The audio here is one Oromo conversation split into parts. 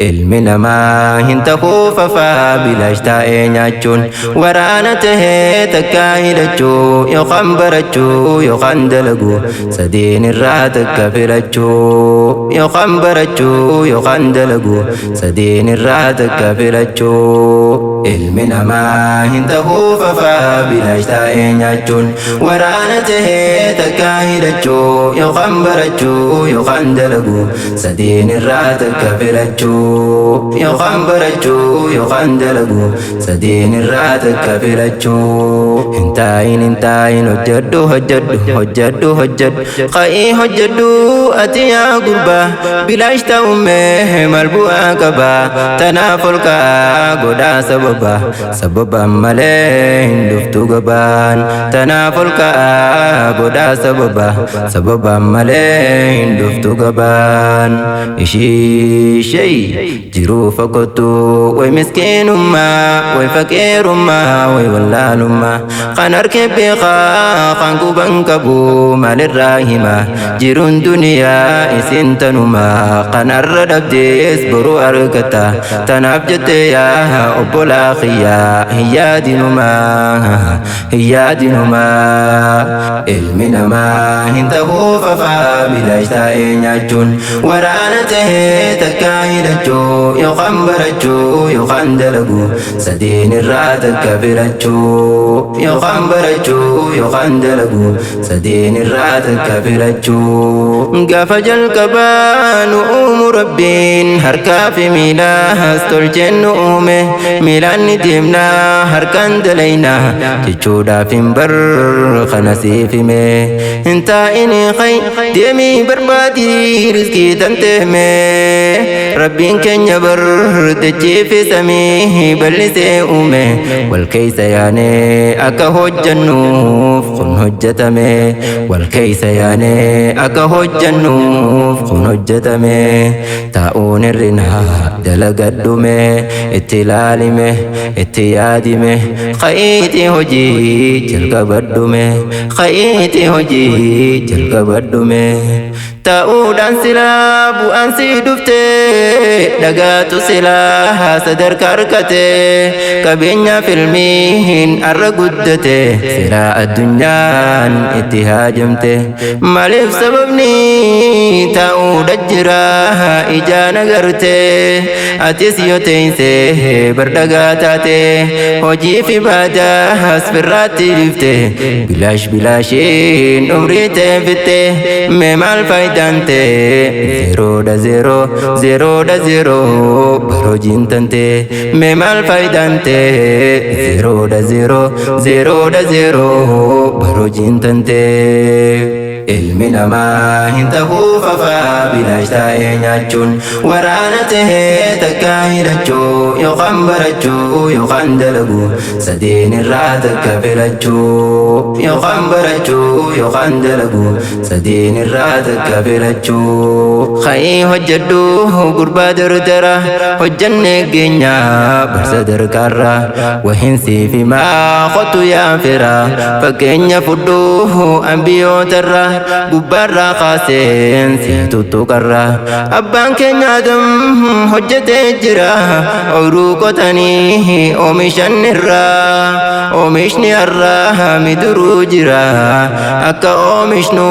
Ilmi namaa hin ta'uu fafaa bilaash taa'ee nyaachuun waraana tahee takka hidhachuu yookaan barachuu yookaan dalaguu sadiin irraa takka filachuu yookaan barachuu yookaan dalaguu sadiin irraa takka filachuu. Ilmi namaa hin ta'uu fafaa bilaash taa'ee nyaachuun waraana tahee takka hidhachuu yookaan barachuu yookaan dalaguu sadiin irraa takka filachuu. Yookaan barachuu yookaan dalaguu sadiin irraa takka filachuu. Hin taayin hojjedhu hojjedhu qa'ii hojjedhu ati yaa gurbaa bilaash ta'ummee maal bu'aa qabaa tanaaf ol ka'aa godhaa sababa malee hin dhuftu gabaan tanaaf ol ka'aa godhaa sababa malee hin dhuftu gabaan. Ishii jiruu fakkootu way miskiinummaa way faqiirummaa way wallaalummaa kan harkee beekaa kan quban qabu maalirraa himaa jiruun duniyaa isin tanumaa kan har'a dhabdees boruu argata tanaaf jettee yaa obbolaa kiyyaa hin yaadinumaa. Ilmi namaa hin ta'uu fafaa bilaash taa'ee nyaachuun waraana tahee takka hidhachuu yookaan barachuu yookaan dalaguu sadiin irraa takka filachuu yookaan barachuu yookaan dalaguu sadiin irraa takka filachuu. Gaafa jalqabaa nu uumu rabbiin harkaa fi miilaas tolcheen nu uume miilaan ni deemnaa harkaan dalaynaa jechuudhaaf hin bar kana siif hime hin taa'ini qay deemii barbaadii riskii tanteeme rabbiin keenya bar dachiifi samii bal'isee uume wal keeysa yaanee akka hojjannuuf kun hojjetame wal keeysa yaanee akka hojjannuuf kun hojjetame taa'uun hir'inaa dalagadhume itti ilaalime itti yaadime qa'iitii hojii jalqabadhume qa'iitii hojii jalqabadhume. Ta'uudhaan silaa bu'aan si dhufte dhagaatu silaa sadarkaa argate qabeenya filmiin arra guddate silaa addunyaan itti haajamte maaliif sababni ta'uudha jira ijaan agarte atis yoo teeyse bardhagaa taate hojii fi baadaas firraatti dhifte bilaashiin umrii teeffitte mee maal faayidante zero baroo jiintante mee maal faayidante zero baroo jiintante. Ilmi namaa hin ta'uu fafaa bilaash taa'ee nyaachuun waraana tahee takka hidhachuu yookaan barachuu yookaan dalaguu sadiin irraa takka filachuu yookaan barachuu yookaan dalaguu sadiin irraa takka filachuu. Qa'ii hojjedhu gurbaa dardara hojjannee geenyaa barsa dargaarra wahin siif himaa qotu yaa fira fakkeenya fudhu ambiyootarra gubbaarraa kaaseen si tuttuqarra abbaan keenya Adam hojjetee jira ooyiruu qotanii oomishan irraa oomishni har'a miduruu jira akka oomishnu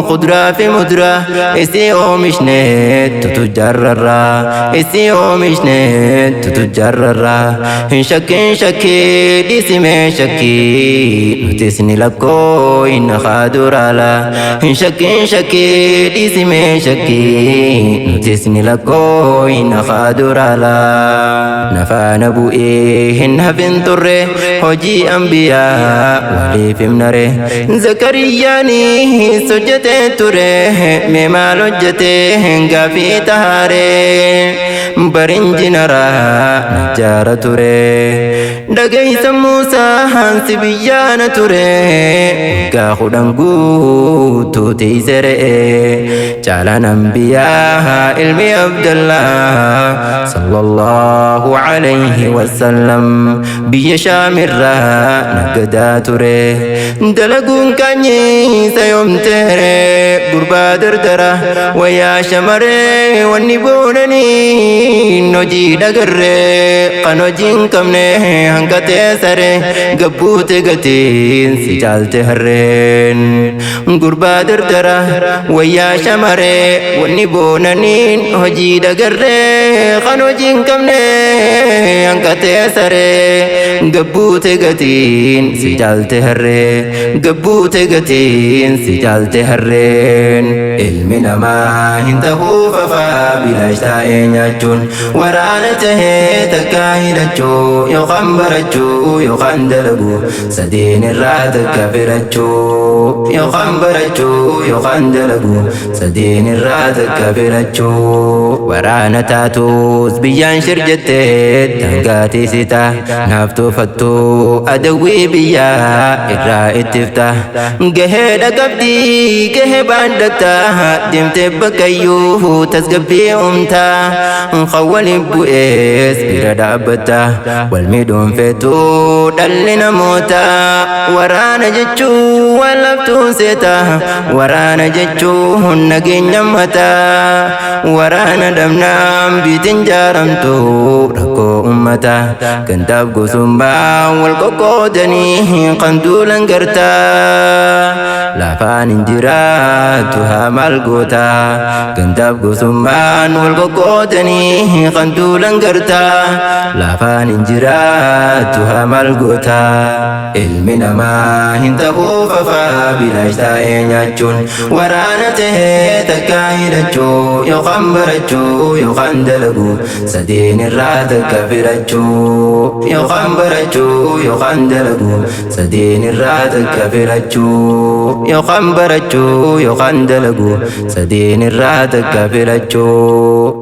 kuduraa fi muduraa isii oomishne tutujjarrarra isii oomishne tutujjarrarra hin shakkii dhiisimee shakkii nutis ni lakkoo hin haaduraala hin shakkii dhiisimee shakkii nutis ni lakkoo hin haaduraala. Nafaana bu'ee hin hafin turre hojii ambiyaa waliif himnare Zakariyaanii hojjetee ture mee maal hojjetee gaafii tahaare barinjinara najjaara ture dhageeysa Muusaa hansi biyyaana ture gaakudhan guutuu tiiseree caalaan anbiyaa ilmi abdallah sallallahu alayhi wasallam biyya shaamirraa nagadaa ture dalaguun kanyiisa yoomteere gurbaa dardara wayyaa shamaree wanni boonanii hojii dhagarree kan hojiin qabne hanga teessare gabbuute gatiin si caalte harreen gurbaa dardara wayyaa shamaree wanni boonaniin hojii dhagarree kan hojiin qabne hanga teessare gabbuute gatiin si caalte harree gabbuute gatiin si caalte harreen ilmi namaa hin ta'uu fafaa bilaash taa'ee nyaachuun waraana tahee takkaa hidhachuu yookaan barachuu yookaan dalaguu sadeen irraa takka filachuu yookaan barachuu yookaan dalaguu sadeen irraa takka filachuu waraana taatus biyyaan shir jettee dangaatee sita naaf toofattuu adawwii biyyaa irraa ittifta gahee dhaqabdii gahee baandhataa deemtee bakkayyuu tasgabbii umtaa khawwaliin bu'ees bira dhaabbata wal miidhuun feetuu dhalli namoota waraana jechuun waan laftuun seeta waraana jechuun nageenya mataa waraana dhabnaan biitiin jaaramtu rakkoo ummata gandaaf gosummaa wal qoqqoodanii kan duulan gartaa lafaan hin jiraatu haa maal goota gandaaf gosummaan wal qoqqoodanii kan duulan gartaa lafaan hin jiraatu haa maal goota ilmi namaa hin ta'uu fafaa bilaash taa'ee nyaachuun waraana tahee takkaa hidhachuu yookaan barachuu yookaan dalaguu sadeen irraa takka filachuu yookaan barachuu yookaan dalaguu sadeen irraa takka filachuu yookaan barachuu yookaan dalaguu sadeen irraa takka filachuu